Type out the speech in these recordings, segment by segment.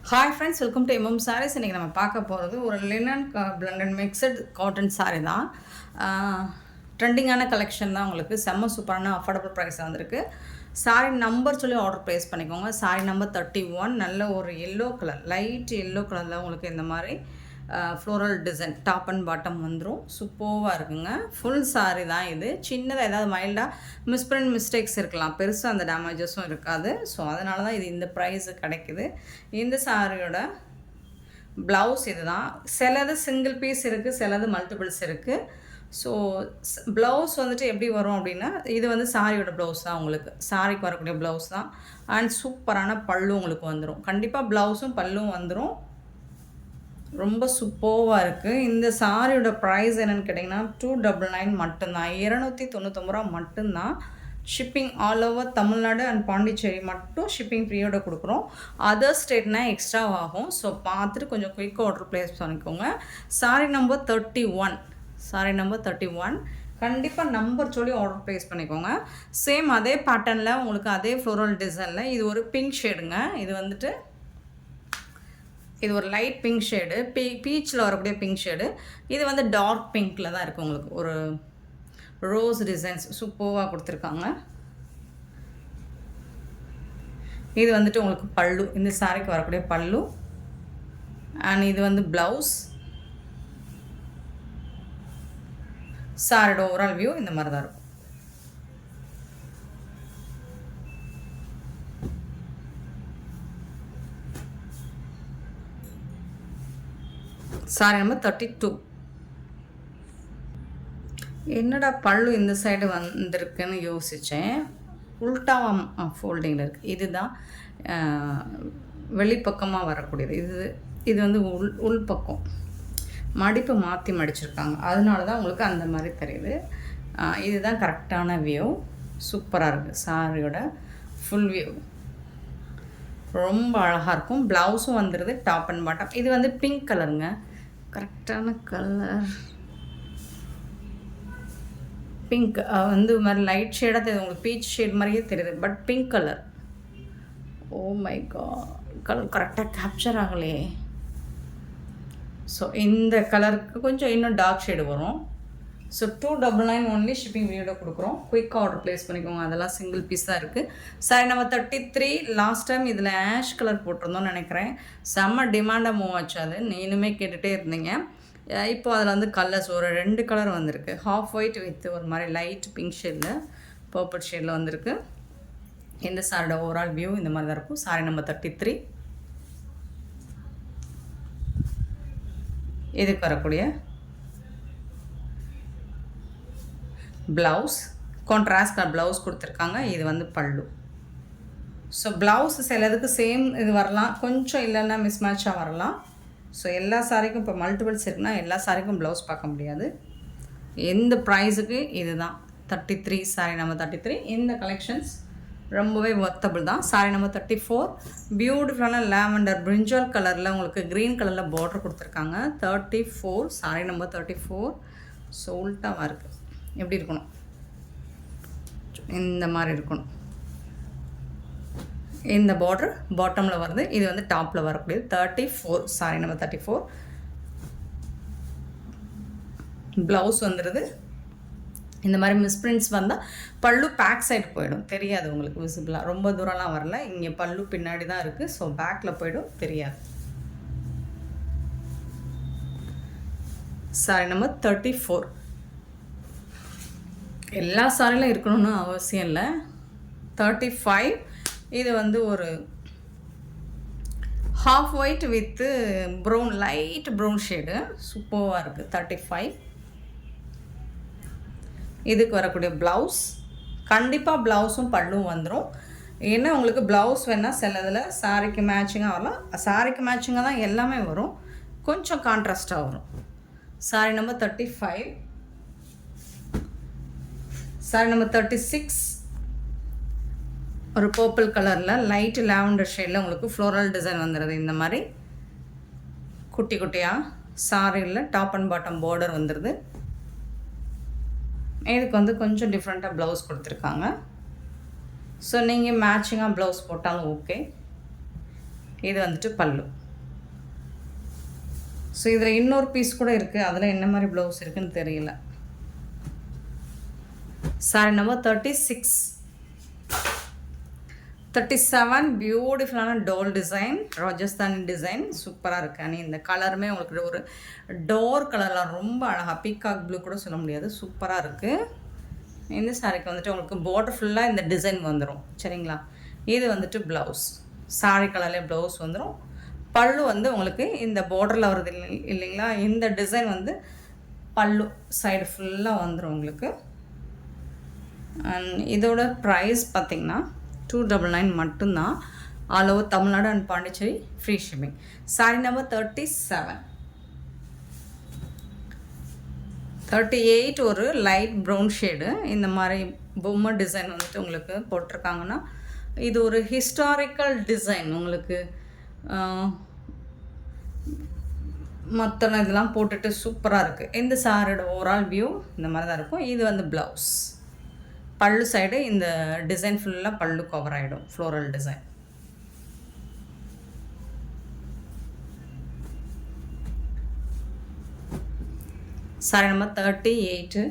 Hi friends, welcome to MM saris. இன்றைக்கி நம்ம பார்க்க போகிறது ஒரு linen blended mixed cotton sari தான். ட்ரெண்டிங்கான கலெக்ஷன் தான். உங்களுக்கு செம்ம சூப்பரான அஃபோர்டபுள் ப்ரைஸ் வந்திருக்கு. சாரீ நம்பர் சொல்லி ஆர்டர் ப்ளேஸ் பண்ணிக்கோங்க. சாரீ நம்பர் 31. நல்ல ஒரு எல்லோ கலர், லைட் எல்லோ கலரில் உங்களுக்கு இந்த மாதிரி floral design top and bottom வந்துடும். சூப்பராக இருக்குங்க. ஃபுல் சாரீ தான் இது. சின்னதாக ஏதாவது மைல்டாக மிஸ்டேக்ஸ் இருக்கலாம், பெருசாக அந்த டேமேஜஸும் இருக்காது. ஸோ அதனால தான் இது இந்த ப்ரைஸு கிடைக்குது. இந்த சாரியோட ப்ளவுஸ் இது தான். சிலது சிங்கிள் பீஸ் இருக்குது, சிலது மல்டிபிள்ஸ் இருக்குது. ஸோ ப்ளவுஸ் வந்துட்டு எப்படி வரும் அப்படின்னா, இது வந்து சாரியோட ப்ளவுஸ் தான். உங்களுக்கு சாரிக்கு வரக்கூடிய ப்ளவுஸ் தான். அண்ட் சூப்பரான பல்லு உங்களுக்கு வந்துடும். கண்டிப்பாக ப்ளவுஸும் பல்லும் வந்துடும். ரொம்ப சூப்பராக இருக்குது. இந்த சாரியோட ப்ரைஸ் என்னென்னு கேட்டிங்கன்னா 299 மட்டும்தான். 299 ரூபா மட்டும்தான். Shipping all over Tamil Nadu and Pondicherry மட்டும் ஷிப்பிங் ஃப்ரீயோட கொடுக்குறோம். அதர் ஸ்டேட்னா எக்ஸ்ட்ரா ஆகும். ஸோ பார்த்துட்டு கொஞ்சம் குயிக்காக ஆர்டர் ப்ளேஸ் பண்ணிக்கோங்க. Sorry number 31. Sorry number 31. கண்டிப்பாக நம்பர் சொல்லி ஆர்டர் ப்ளேஸ் பண்ணிக்கோங்க. சேம் அதே பேட்டர்னில் உங்களுக்கு அதே ஃப்ளோரல் டிசைனில் இது ஒரு பிங்க் ஷேடுங்க. இது ஒரு லைட் பிங்க் ஷேடு, பீச்சில் வரக்கூடிய பிங்க் ஷேடு. இது வந்து டார்க் பிங்க்கில் தான் இருக்குது. உங்களுக்கு ஒரு ரோஸ் டிசைன்ஸ் சூப்பராக கொடுத்துருக்காங்க. இது வந்துட்டு உங்களுக்கு பல்லு, இந்த சாரிக்கு வரக்கூடிய பல்லு. அண்ட் இது வந்து ப்ளவுஸ். சாரியோட ஓவரால் வியூ இந்த மாதிரி தான் இருக்கும். Sorry number 32. என்னடா பல்லு இந்த சைடு வந்திருக்குன்னு யோசித்தேன். உல்ட்டாவாக ஃபோல்டிங்கில் இருக்குது. இதுதான் வெளிப்பக்கமாக வரக்கூடியது. இது வந்து உள்பக்கம் மடிப்பு மாற்றி மடிச்சிருக்காங்க. அதனால தான் உங்களுக்கு அந்த மாதிரி தெரியுது. இதுதான் கரெக்டான வியூ. சூப்பராக இருக்குது. சாரியோட ஃபுல் வியூ ரொம்ப அழகாக இருக்கும். ப்ளவுஸும் வந்துடுது டாப் அண்ட் பாட்டம். இது வந்து பிங்க் கலருங்க. கரெக்டான கலர் பிங்க். வந்து மாதிரி லைட் ஷேடாக தெரியுது உங்களுக்கு. பீச் ஷேட் மாதிரியே தெரியுது, but pink colour. Oh my God, colour கரெக்டாக கேப்சர் ஆகலையே. ஸோ இந்த கலருக்கு கொஞ்சம் இன்னும் டார்க் ஷேடு வரும். ஸோ 299 ஒன்லி ஷிப்பிங் வீடியோ கொடுக்குறோம். குயிக்காக ஆர்டர் ப்ளேஸ் பண்ணிக்கோங்க. அதெல்லாம் சிங்கிள் பீஸ் தான் இருக்குது. Sorry number 33. லாஸ்ட் டைம் இதில் ஆஷ் கலர் போட்டிருந்தோன்னு நினைக்கிறேன். செம்ம டிமாண்டாக மூவ் ஆச்சு. அது நீனுமே கேட்டுகிட்டே இருந்தீங்க. இப்போ அதில் வந்து கலர்ஸ் ஒரு 2 கலர் வந்திருக்கு. ஹாஃப் ஒயிட் வித் ஒரு மாதிரி லைட் பிங்க் ஷேடில், பர்பிள் ஷேடில் வந்திருக்கு. இந்த சாரியோட ஓவரால் வியூ இந்த மாதிரி தான் இருக்கும். Sorry number 33. இதுக்கு வரக்கூடிய ப்ளவுஸ் கான்ட்ராஸ்ட் கலர் ப்ளவுஸ் கொடுத்துருக்காங்க. இது வந்து பல்லு. ஸோ ப்ளவுஸ் சிலதுக்கு சேம் இது வரலாம், கொஞ்சம் இல்லைன்னா மிஸ் மேட்சாக வரலாம். ஸோ எல்லா சாரிக்கும் இப்போ மல்டிபிள்ஸ் இருக்குன்னா எல்லா சாரிக்கும் ப்ளவுஸ் பார்க்க முடியாது. எந்த ப்ரைஸுக்கு இது தான் 33. Sorry number 33. இந்த கலெக்ஷன்ஸ் ரொம்பவே ஒர்த்தபிள் தான். Sorry number 34. பியூட்டிஃபுல்லான லேவண்டர் பிரிஞ்சால் கலரில் உங்களுக்கு க்ரீன் கலரில் பார்டர் கொடுத்துருக்காங்க. 34. Sorry number 34. ஸோ உல்ட்டாவாக இருக்குது. எப்படி இருக்கணும், இந்த மாதிரி இருக்கணும். இந்த பார்டர் பாட்டமில் வருது, இது வந்து டாப்பில் வரக்கூடியது. 34. Sorry number 34. ப்ளவுஸ் வந்துடுது. இந்த மாதிரி மிஸ்பிரிண்ட்ஸ் வந்தால் பல்லு பேக் சைடு போயிடும், தெரியாது உங்களுக்கு விசிபிளாக. ரொம்ப தூரம்லாம் வரல, இங்கே பல்லு பின்னாடி தான் இருக்குது. ஸோ பேக்கில் போயிடும், தெரியாது. Sorry number 34. எல்லா சாரிலும் இருக்கணும்னு அவசியம் இல்லை. 35. இது வந்து ஒரு half white with brown, light brown shade. சூப்பராக இருக்குது. 35. இதுக்கு வரக்கூடிய ப்ளவுஸ் கண்டிப்பாக ப்ளவுஸும் பல்லும் வந்துடும். ஏன்னா உங்களுக்கு ப்ளவுஸ் வேணால் சிலதில் சாரிக்கு மேட்சிங்காக வரலாம். சாரிக்கு மேட்சிங்காக தான் எல்லாமே வரும், கொஞ்சம் கான்ட்ராஸ்ட்டாக வரும். Sorry number 35. Sorry number 36. ஒரு பர்பிள் கலரில் லைட் லாவெண்டர் ஷேடில் உங்களுக்கு ஃப்ளோரல் டிசைன் வந்துடுது. இந்த மாதிரி குட்டி குட்டியாக சாரியில் டாப் அண்ட் பாட்டம் பார்டர் வந்துடுது. இதுக்கு வந்து கொஞ்சம் டிஃப்ரெண்ட்டாக ப்ளவுஸ் கொடுத்துருக்காங்க. ஸோ நீங்கள் மேட்சிங்காக ப்ளவுஸ் போட்டாலும் ஓகே. இது வந்துட்டு பல்லு. ஸோ இதில் இன்னொரு பீஸ் கூட இருக்குது, அதில் என்ன மாதிரி ப்ளவுஸ் இருக்குதுன்னு தெரியல. சாரி நம்பர் 36, 37 பியூட்டிஃபுல்லான டோல் டிசைன், ராஜஸ்தானி டிசைன், சூப்பராக இருக்குது. அண்ட் இந்த கலருமே உங்களுக்கு ஒரு டோர் கலரில் ரொம்ப அழகாக, பீகாக் ப்ளூ கூட சொல்ல முடியாது, சூப்பராக இருக்குது. இந்த சாரிக்கு வந்துட்டு உங்களுக்கு பார்டர் ஃபுல்லாக இந்த டிசைன் வந்துடும். சரிங்களா? இது வந்துட்டு ப்ளவுஸ், சாரி கலர்லேயே ப்ளவுஸ் வந்துடும். பல்லு வந்து உங்களுக்கு இந்த பார்டரில் வருது இல்லைங்களா, இந்த டிசைன் வந்து பல்லு சைடு ஃபுல்லாக வந்துடும் உங்களுக்கு. அண்ட் இதோட ப்ரைஸ் பார்த்திங்கன்னா 299 மட்டும்தான். All over Tamil Nadu and Pondicherry free shipping. Sorry number 37. 38 ஒரு லைட் ப்ரௌன் ஷேடு. இந்த மாதிரி பொம்மை டிசைன் வந்துட்டு உங்களுக்கு போட்டிருக்காங்கன்னா இது ஒரு ஹிஸ்டாரிக்கல் டிசைன். உங்களுக்கு மற்ற இதெல்லாம் போட்டுட்டு சூப்பராக இருக்குது. இந்த சாரோட ஓவரால் வியூ இந்த மாதிரி தான் இருக்கும். இது வந்து ப்ளவுஸ், பல்லு சைடு இந்த டிசைன் ஃபுல்லாக பல்லு கவர் ஆகிடும், ஃப்ளோரல் டிசைன். சாரி நம்பர் 38,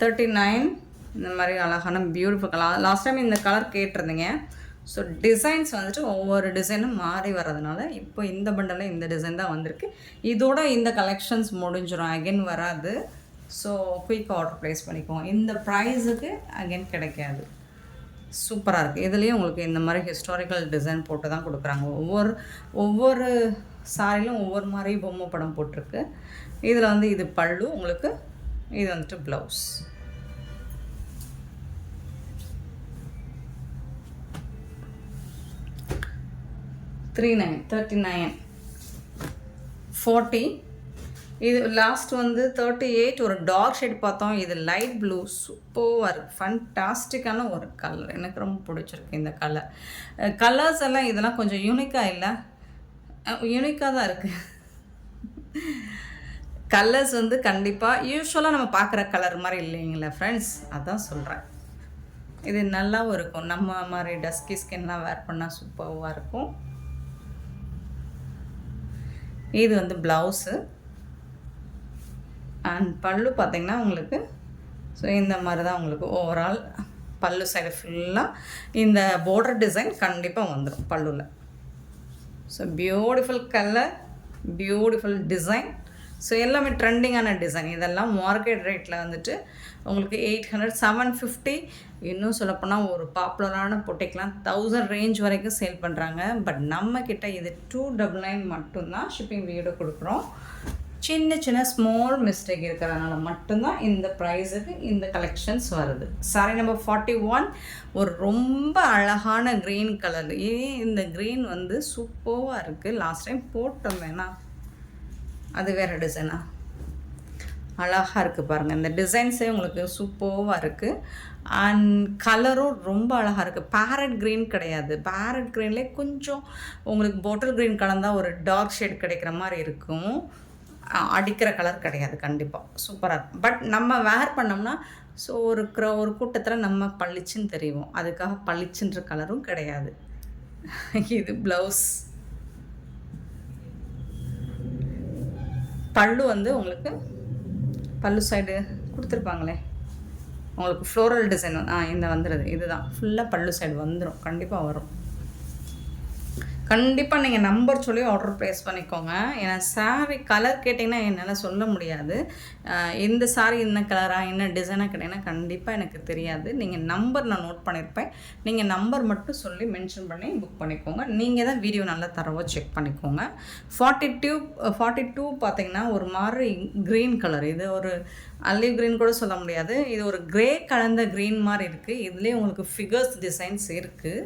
39 இந்த மாதிரி அழகான பியூட்டிஃபுல் கலர். லாஸ்ட் டைம் இந்த கலர் கேட்டிருந்தீங்க. ஸோ டிசைன்ஸ் வந்துட்டு ஒவ்வொரு டிசைனும் மாறி வர்றதுனால இப்போ இந்த பண்டலில் இந்த டிசைன் தான் வந்திருக்கு. இதோட இந்த கலெக்ஷன்ஸ் முடிஞ்சிடும், அகெயின் வராது. ஸோ குயிக்காக ஆர்டர் ப்ளேஸ் பண்ணிக்கோங்க. இந்த ப்ரைஸுக்கு அகெயின் கிடைக்காது. சூப்பராக இருக்குது. இதுலேயும் உங்களுக்கு இந்த மாதிரி ஹிஸ்டாரிக்கல் டிசைன் போட்டு தான் கொடுக்குறாங்க. ஒவ்வொரு சாரிலும் ஒவ்வொரு மாதிரி பொம்மை படம் போட்டிருக்கு. இதில் வந்து இது பல்லு உங்களுக்கு, இது வந்துட்டு ப்ளவுஸ். $39, 40. இது லாஸ்ட் வந்து 38 ஒரு டார்க் ஷேட் பார்த்தோம். இது லைட் ப்ளூ, சூப்பர் ஃபண்டாஸ்டிக்கான ஒரு கலர். எனக்கு ரொம்ப பிடிச்சிருக்கு இந்த கலர். கலர்ஸ் எல்லாம் இதெல்லாம் கொஞ்சம் யூனிக்காக இல்லை, யூனிக்காக தான் இருக்குது. கலர்ஸ் வந்து கண்டிப்பாக யூஸ்வலாக நம்ம பார்க்குற கலர் மாதிரி இல்லைங்களா ஃப்ரெண்ட்ஸ், அதான் சொல்கிறேன். இது நல்லாவும் இருக்கும், நம்ம மாதிரி டஸ்கி ஸ்கின்லாம் வேர் பண்ணால் சூப்பராக இருக்கும். இது வந்து ப்ளவுஸு அண்ட் பல்லு பார்த்திங்கன்னா உங்களுக்கு ஸோ இந்த மாதிரி தான் உங்களுக்கு ஓவரால் பல்லு சைடு ஃபுல்லாக இந்த பார்டர் டிசைன் கண்டிப்பாக வந்துடும் பல்லுவில். So beautiful colour, beautiful design. So எல்லாமே ட்ரெண்டிங்கான டிசைன். இதெல்லாம் மார்க்கெட் ரேட்டில் வந்துட்டு உங்களுக்கு 800, 750, இன்னும் சொல்லப்போனால் ஒரு பாப்புலரான பொட்டிக்கெலாம் 1000 ரேஞ்ச் வரைக்கும் சேல் பண்ணுறாங்க. பட் நம்மக்கிட்ட இது 299 மட்டும்தான் ஷிப்பிங் வீடு கொடுக்குறோம். சின்ன சின்ன ஸ்மால் மிஸ்டேக் இருக்கிறதுனால மட்டும்தான் இந்த ப்ரைஸுக்கு இந்த கலெக்ஷன்ஸ் வருது. சாரி நம்பர் 41 ஒரு ரொம்ப அழகான க்ரீன் கலர். இந்த க்ரீன் வந்து சூப்பராக இருக்குது. லாஸ்ட் டைம் போட்டிருந்தேன்னா அது வேறு டிசைனா, அழகாக இருக்குது பாருங்கள். இந்த டிசைன்ஸே உங்களுக்கு சூப்பராக இருக்குது அண்ட் கலரும் ரொம்ப அழகாக இருக்குது. பேரட் க்ரீன் கிடையாது, பேரட் க்ரீன்லேயே கொஞ்சம் உங்களுக்கு பாட்டில் க்ரீன் கலந்தால் ஒரு டார்க் ஷேட் கிடைக்கிற மாதிரி இருக்கும். அடிக்கிற கலர் கிடையாது, கண்டிப்பாக சூப்பராக இருக்கும். பட் நம்ம வேர் பண்ணோம்னா ஸோ ஒரு கூட்டத்தில் நம்ம பளிச்சுன்னு தெரியும், அதுக்காக பளிச்சுன்ற கலரும் கிடையாது. இது ப்ளவுஸ். பல்லு வந்து உங்களுக்கு பல்லு சைடு கொடுத்துருப்பாங்களே உங்களுக்கு ஃப்ளோரல் டிசைன் இந்த வந்துடுது. இதுதான் ஃபுல்லாக பல்லு சைடு வந்துடும், கண்டிப்பாக வரும். கண்டிப்பாக நீங்கள் நம்பர் சொல்லி ஆர்டர் ப்ளேஸ் பண்ணிக்கோங்க. ஏன்னா சாரீ கலர் கேட்டிங்கன்னா என்னால் சொல்ல முடியாது. இந்த சாரீ என்ன கலராக என்ன டிசைனாக கேட்டிங்கன்னா கண்டிப்பாக எனக்கு தெரியாது. நீங்கள் நம்பர் நான் நோட் பண்ணியிருப்பேன், நீங்கள் நம்பர் மட்டும் சொல்லி மென்ஷன் பண்ணி புக் பண்ணிக்கோங்க. நீங்கள் தான் வீடியோ நல்லா தரவாக செக் பண்ணிக்கோங்க. 42 பார்த்திங்கன்னா ஒரு மாதிரி க்ரீன் கலர். இது ஒரு அல்லிவ் க்ரீன் கூட சொல்ல முடியாது, இது ஒரு க்ரே கலந்த க்ரீன் மாதிரி இருக்குது. இதுலேயே உங்களுக்கு ஃபிகர்ஸ் டிசைன்ஸ் இருக்குது,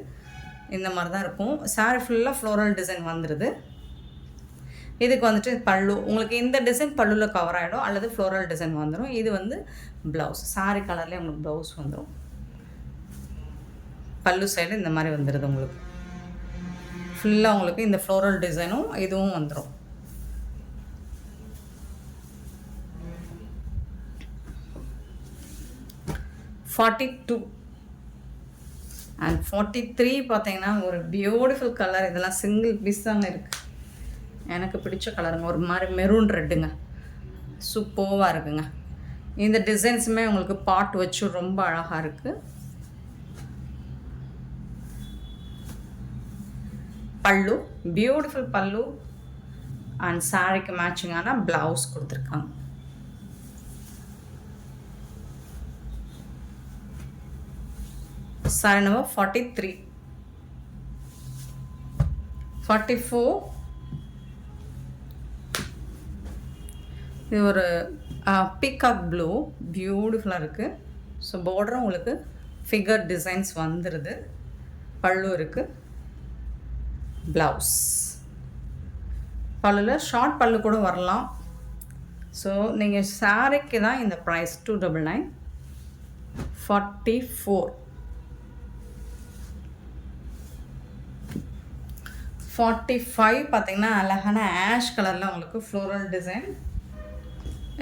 இந்த மாதிரி தான் இருக்கும். சாரி ஃபுல்லாக ஃப்ளோரல் டிசைன் வந்துடுது. இதுக்கு வந்துட்டு பல்லு உங்களுக்கு இந்த டிசைன் பல்லுவில் கவர் ஆகிடும் அல்லது ஃப்ளோரல் டிசைன் வந்துடும். இது வந்து ப்ளவுஸ், சாரி கலர்லேயே உங்களுக்கு ப்ளவுஸ் வந்துடும். பல்லு சைடு இந்த மாதிரி வந்துடுது. உங்களுக்கு ஃபுல்லாக உங்களுக்கு இந்த ஃப்ளோரல் டிசைனும் இதுவும் வந்துடும். அண்ட் 43 பார்த்தீங்கன்னா ஒரு பியூட்டிஃபுல் கலர். இதெல்லாம் சிங்கிள் பீஸ் தாங்க இருக்குது. எனக்கு பிடிச்ச கலருங்க. ஒரு மாதிரி மெரூன் ரெட்டுங்க. சூப்பராக இருக்குங்க. இந்த டிசைன்ஸுமே உங்களுக்கு பாட் வச்சு ரொம்ப அழகாக இருக்குது. பல்லு பியூட்டிஃபுல் பல்லு அண்ட் சாரிக்கு மேட்சிங்கான ப்ளவுஸ் கொடுத்துருக்காங்க. Sorry number 43. 44 இது ஒரு பீகாக் ப்ளூ பியூட்டிஃபுல்லாக இருக்குது. ஸோ பார்டரும் உங்களுக்கு ஃபிகர் டிசைன்ஸ் வந்துடுது. பல்லு இருக்குது. ப்ளவுஸ் பல்லில் ஷார்ட் பல்லு கூட வரலாம். ஸோ நீங்கள் சாரிக்கு தான் இந்த ப்ரைஸ் 299. 44 45 பார்த்தீங்கன்னா அழகான ஆஷ் கலரில் உங்களுக்கு ஃப்ளோரல் டிசைன்.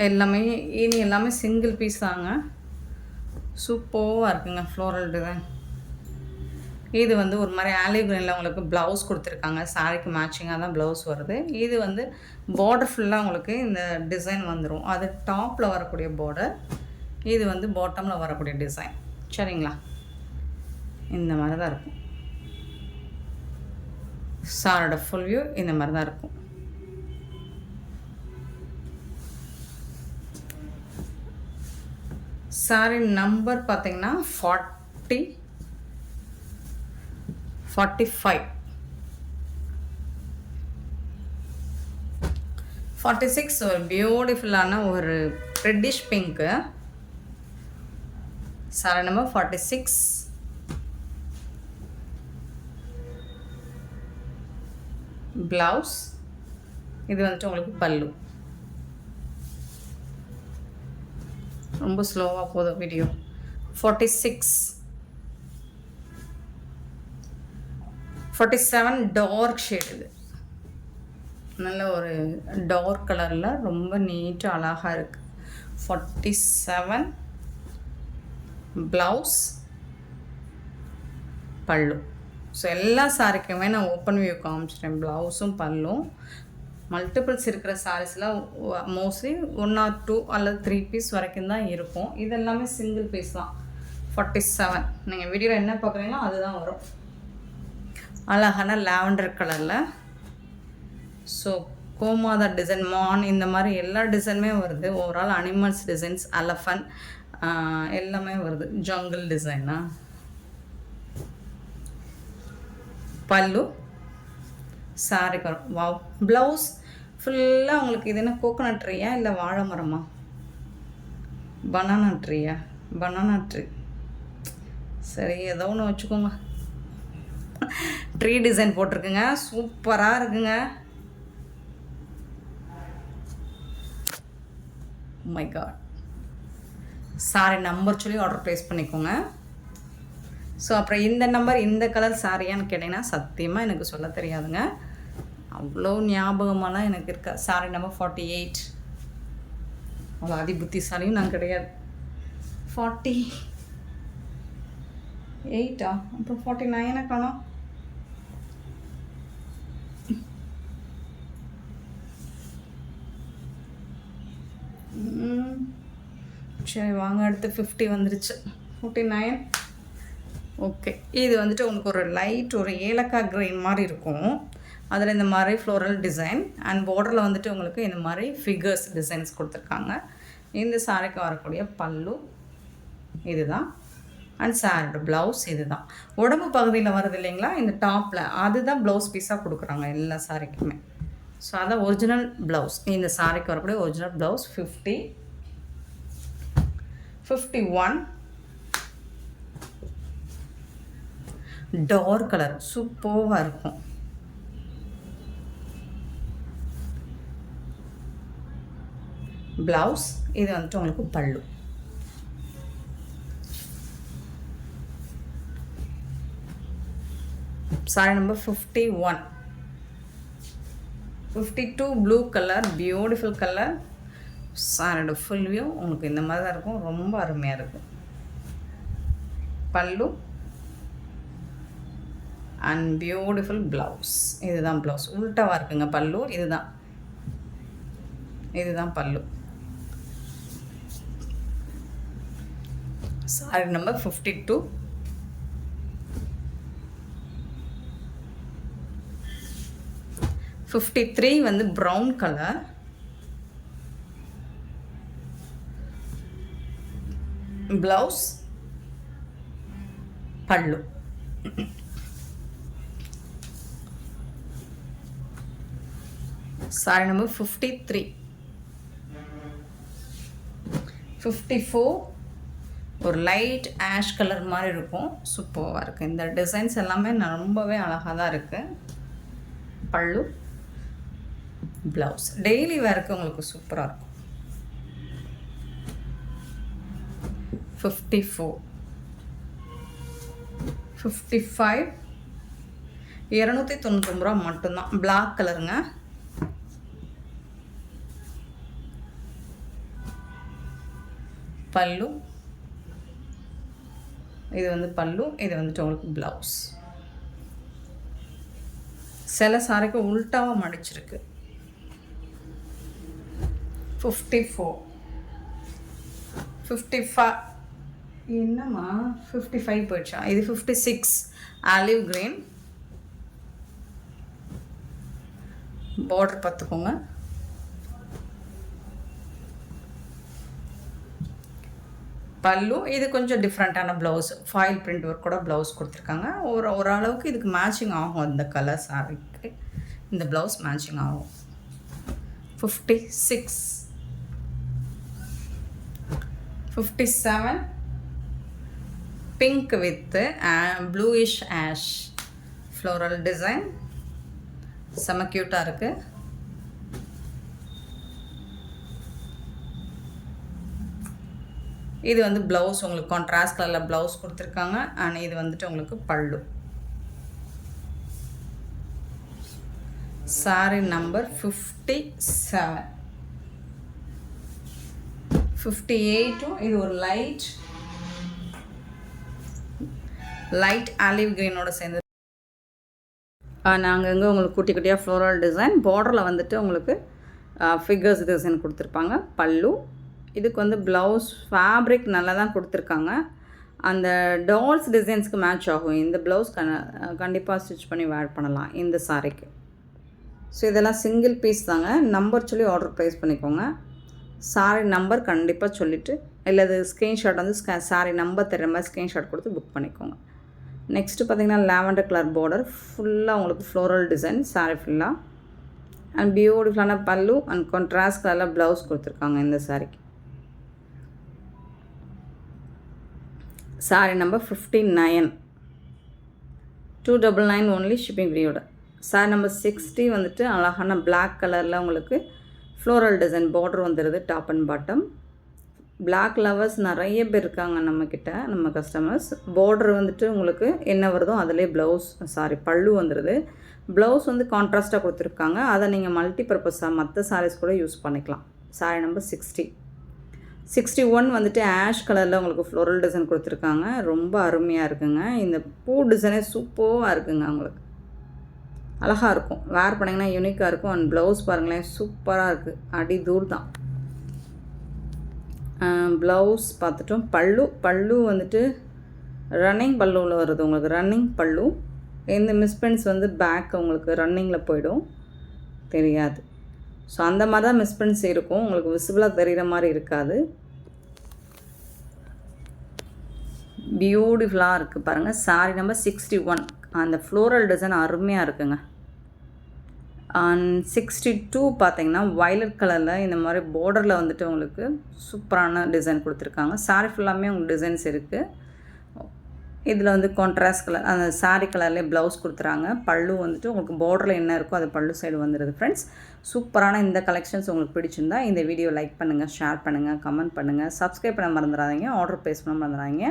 எல்லாமே சிங்கிள் பீஸ் தாங்க. சூப்பராக இருக்குங்க ஃப்ளோரல் டிசைன். இது வந்து ஒரு மாதிரி ஆலிவ் கிரீனில் உங்களுக்கு ப்ளவுஸ் கொடுத்துருக்காங்க. சாரிக்கு மேட்சிங்காக தான் ப்ளவுஸ் வருது. இது வந்து பார்டர் ஃபுல்லாக உங்களுக்கு இந்த டிசைன் வந்துடும். அது டாப்பில் வரக்கூடிய பார்டர், இது வந்து பாட்டமில் வரக்கூடிய டிசைன். சரிங்களா? இந்த மாதிரி தான் இருக்கும். சாரோட ஃபுல் வியூ இந்த மாதிரி தான் இருக்கும். சாரி நம்பர் பார்த்தீங்கன்னா 45 46 ஒரு பியூட்டிஃபுல்லான ஒரு reddish pink. Sorry number 46. Blouse இது வந்துட்டு உங்களுக்கு பல்லு. ரொம்ப ஸ்லோவாக போதும் வீடியோ. 46 47 dark shade. இது நல்ல ஒரு டார்க் கலரில் ரொம்ப நீட்டாக அழகாக இருக்குது. 47 ப்ளவுஸ் பல்லு. ஸோ எல்லா சாரிக்குமே நான் ஓப்பன் வியூ காமிச்சிட்டேன். ப்ளவுஸும் பல்லும் மல்டிபிள்ஸ் இருக்கிற சாரீஸில் மோஸ்ட்லி 1 or 2 அல்லது 3 பீஸ் வரைக்கும் தான் இருக்கும். இது எல்லாமே சிங்கிள் பீஸ் தான். 47 நீங்கள் வீடியோவில் என்ன பார்க்குறீங்களோ அதுதான் வரும். அழகான லாவெண்டர் கலரில். ஸோ கோமாதா டிசைன், மான், இந்த மாதிரி எல்லா டிசைனுமே வருது. ஓவரால் அனிமல்ஸ் டிசைன்ஸ், எலஃபண்ட் எல்லாமே வருது. ஜங்கிள் டிசைனா. பல்லு சாரிக்கு வரும். வாவ். ப்ளவுஸ் ஃபுல்லாக உங்களுக்கு இது என்ன கோகோனட் ட்ரீயா இல்லை வாழை மரமா? பனானா ட்ரீயா? Banana tree. சரி, ஏதோ ஒன்று வச்சுக்கோங்க. ட்ரீ டிசைன் போட்டிருக்குங்க. சூப்பராக இருக்குங்க. My God. சாரி நம்பர் சொல்லி ஆர்டர் ப்ளேஸ் பண்ணிக்கோங்க. ஸோ அப்புறம் இந்த நம்பர் இந்த கலர் சாரியான்னு கேட்டிங்கன்னா சத்தியமாக எனக்கு சொல்ல தெரியாதுங்க. அவ்வளோ ஞாபகமாலாம் எனக்கு இருக்கா. Sorry number 48. அவ்வளோ அதிபுத்திசாலியும் நான் கிடையாது. 48 அப்புறம் 49 காணோம். சரி வாங்க, அடுத்து 50 வந்துருச்சு. 49. ஓகே. இது வந்துட்டு உங்களுக்கு ஒரு லைட் ஒரு ஏலக்காய் கிரீன் மாதிரி இருக்கும். அதில் இந்த மாதிரி ஃப்ளோரல் டிசைன் அண்ட் பார்டரில் வந்துட்டு உங்களுக்கு இந்த மாதிரி ஃபிகர்ஸ் டிசைன்ஸ் கொடுத்துருக்காங்க. இந்த சாரிக்கு வரக்கூடிய பல்லு இது தான். அண்ட் சாரியோட ப்ளவுஸ் இது தான். உடம்பு பகுதியில் வருது இல்லைங்களா இந்த டாப்பில், அதுதான் ப்ளவுஸ் பீஸாக கொடுக்குறாங்க எல்லா சாரிக்குமே. ஸோ அதான் ஒரிஜினல் ப்ளவுஸ். இந்த சாரிக்கு வரக்கூடிய ஒரிஜினல் ப்ளவுஸ். 50 51 டார்க் கலர் சூப்பராக இருக்கும். ப்ளவுஸ் இது வந்துட்டு உங்களுக்கு பல்லு. Sorry number 51. 52 blue colour, beautiful colour. சாரியோட ஃபுல் வியூ உங்களுக்கு இந்த மாதிரி தான் இருக்கும். ரொம்ப அருமையாக இருக்கும். பல்லு அண்ட் பியூட்டிஃபுல் ப்ளவுஸ். இதுதான் ப்ளவுஸ். உல்ட்டாவாக இருக்குங்க பல்லு. இதுதான் பல்லு. Sorry number 52. வந்து ப்ரௌன் கலர். ப்ளவுஸ், பல்லு. Sorry number 53. 54 ஒரு லைட் ஆஷ் கலர் மாதிரி இருக்கும். சூப்பராக இருக்குது. இந்த டிசைன்ஸ் எல்லாமே ரொம்பவே அழகாக தான் இருக்குது. பல்லு, ப்ளவுஸ். டெய்லி வேருக்கு உங்களுக்கு சூப்பராக இருக்கும். 54, 55 299 ரூபா மட்டும்தான். பிளாக் கலருங்க. பல்லு, இது வந்து பல்லு, இது வந்துட்டு உங்களுக்கு ப்ளவுஸ். சில சாரிக்கு உல்ட்டாவாக மடிச்சிருக்கு. 54, 55 என்னம்மா 55 போயிடுச்சா? இது 56 ஆலிவ் கிரீன். பார்டர் பார்த்துக்கோங்க. பல்லு, இது கொஞ்சம் டிஃப்ரெண்ட்டான ப்ளவுஸ். ஃபாயில் பிரிண்ட் ஒர்க் கூட ப்ளவுஸ் கொடுத்துருக்காங்க. ஓரளவுக்கு இதுக்கு மேட்சிங் ஆகும். இந்த கலர் சாரிக்கு இந்த ப்ளவுஸ் மேட்சிங் ஆகும். 56, 57 pink with bluish ash floral design. செம்ம க்யூட்டாக இருக்குது. இது வந்து ப்ளவுஸ் உங்களுக்கு கான்ட்ராஸ்ட் கலரில் ப்ளவுஸ் கொடுத்துருக்காங்க. அண்ட் இது வந்துட்டு உங்களுக்கு பல்லு. Sorry number 57. 58 இது ஒரு லைட் ஆலிவ் கிரீனோட சேர்ந்து நாங்கள் இங்கே உங்களுக்கு குட்டி குட்டியாக ஃப்ளோரல் டிசைன். பார்டரில் வந்துட்டு உங்களுக்கு ஃபிகர்ஸ் டிசைன் கொடுத்துருப்பாங்க. பல்லு, இதுக்கு வந்து ப்ளவுஸ் ஃபேப்ரிக் நல்லா தான் கொடுத்துருக்காங்க. அந்த டால்ஸ் டிசைன்ஸ்க்கு மேட்ச் ஆகும். இந்த ப்ளவுஸ் கண்டிப்பாக ஸ்டிச் பண்ணி வேர் பண்ணலாம் இந்த சாரிக்கு. ஸோ இதெல்லாம் சிங்கிள் பீஸ் தாங்க. நம்பர் சொல்லி ஆர்டர் ப்ளேஸ் பண்ணிக்கோங்க. சாரி நம்பர் கண்டிப்பாக சொல்லிவிட்டு இல்லை அது ஸ்க்ரீன்ஷாட் வந்து சாரி நம்பர் தர்ற மாதிரி ஸ்க்ரீன்ஷாட் கொடுத்து புக் பண்ணிக்கோங்க. நெக்ஸ்ட்டு பார்த்திங்கன்னா லாவெண்டர் கலர் பார்டர் ஃபுல்லாக உங்களுக்கு ஃப்ளோரல் டிசைன் சாரி ஃபுல்லாக. அண்ட் பியூட்டிஃபுல்லான பல்லு அண்ட் கான்ட்ராஸ்ட் கலரில் ப்ளவுஸ் கொடுத்துருக்காங்க இந்த சாரிக்கு. சாரி நம்பர் 59, 299 ஒன்லி ஷிப்பிங் ஃப்ரீயோட. சாரி நம்பர் 60 வந்துட்டு அழகான பிளாக் கலரில் உங்களுக்கு ஃப்ளோரல் டிசைன் பார்டர் வந்துடுது. Top and bottom. Black lovers நிறைய பேர் இருக்காங்க நம்மக்கிட்ட, நம்ம கஸ்டமர்ஸ். பார்டர் வந்துட்டு உங்களுக்கு என்ன வருதோ அதிலே ப்ளவுஸ் பல்லு வந்துடுது. ப்ளவுஸ் வந்து கான்ட்ராஸ்ட்டாக கொடுத்துருக்காங்க. அதை நீங்கள் மல்டி பர்பஸாக மற்ற சாரீஸ் கூட யூஸ் பண்ணிக்கலாம். Sorry number 60. 61 வந்துட்டு ஆஷ் கலரில் உங்களுக்கு ஃப்ளோரல் டிசைன் கொடுத்துருக்காங்க. ரொம்ப அருமையாக இருக்குங்க. இந்த பூ டிசைனே சூப்பராக இருக்குங்க. உங்களுக்கு அழகாக இருக்கும். வேர் பண்ணிங்கன்னா யூனிக்காக இருக்கும். அண்ட் ப்ளவுஸ் பாருங்களேன் சூப்பராக இருக்குது. அடி தூர் தான். ப்ளவுஸ் பார்த்துட்டோம். பல்லு வந்துட்டு ரன்னிங் பல்லுவில் வருது உங்களுக்கு. ரன்னிங் பல்லு. இந்த மிஸ்பிரிண்ட்ஸ் வந்து பேக் உங்களுக்கு ரன்னிங்கில் போயிடும், தெரியாது. ஸோ அந்த மாதிரி தான் மிஸ்பிரிண்ட்ஸ் இருக்கும். உங்களுக்கு விசிபிளாக தெரிகிற மாதிரி இருக்காது. பியூட்டிஃபுல்லாக இருக்குது பாருங்கள். Sorry number 61. அந்த ஃப்ளோரல் டிசைன் அருமையாக இருக்குங்க. அண்ட் 62 பார்த்தீங்கன்னா வயலட் கலரில் இந்த மாதிரி பார்டரில் வந்துட்டு உங்களுக்கு சூப்பரான டிசைன் கொடுத்துருக்காங்க. சாரி ஃபுல்லாமே உங்களுக்கு டிசைன்ஸ் இருக்குது. இதில் வந்து கான்ட்ராஸ்ட் கலர் அந்த சாரீ கலர்லேயே ப்ளவுஸ் கொடுத்துறாங்க. பல்லு வந்துட்டு உங்களுக்கு பார்டரில் என்ன இருக்கோ அது பல்லு சைடு வந்துடுது. ஃப்ரெண்ட்ஸ், சூப்பரான இந்த கலெக்ஷன்ஸ் உங்களுக்கு பிடிச்சிருந்தா இந்த வீடியோ லைக் பண்ணுங்கள், ஷேர் பண்ணுங்கள், கமெண்ட் பண்ணுங்கள், சப்ஸ்கிரைப் பண்ண மறந்துடாதீங்க, ஆர்டர் ப்ளேஸ் பண்ண மறந்துடாதீங்க.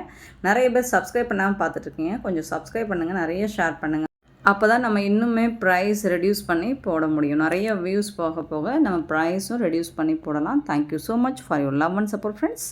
நிறைய பேர் சப்ஸ்கிரைப் பண்ணாமல் பார்த்துட்ருக்கீங்க. கொஞ்சம் சப்ஸ்கிரைப் பண்ணுங்கள், நிறைய ஷேர் பண்ணுங்கள். அப்போ தான் நம்ம இன்னுமே ப்ரைஸ் ரெடியூஸ் பண்ணி போட முடியும். நிறைய வியூஸ் போக போக நம்ம ப்ரைஸும் ரெடியூஸ் பண்ணி போடலாம். Thank you so much for your love and support friends.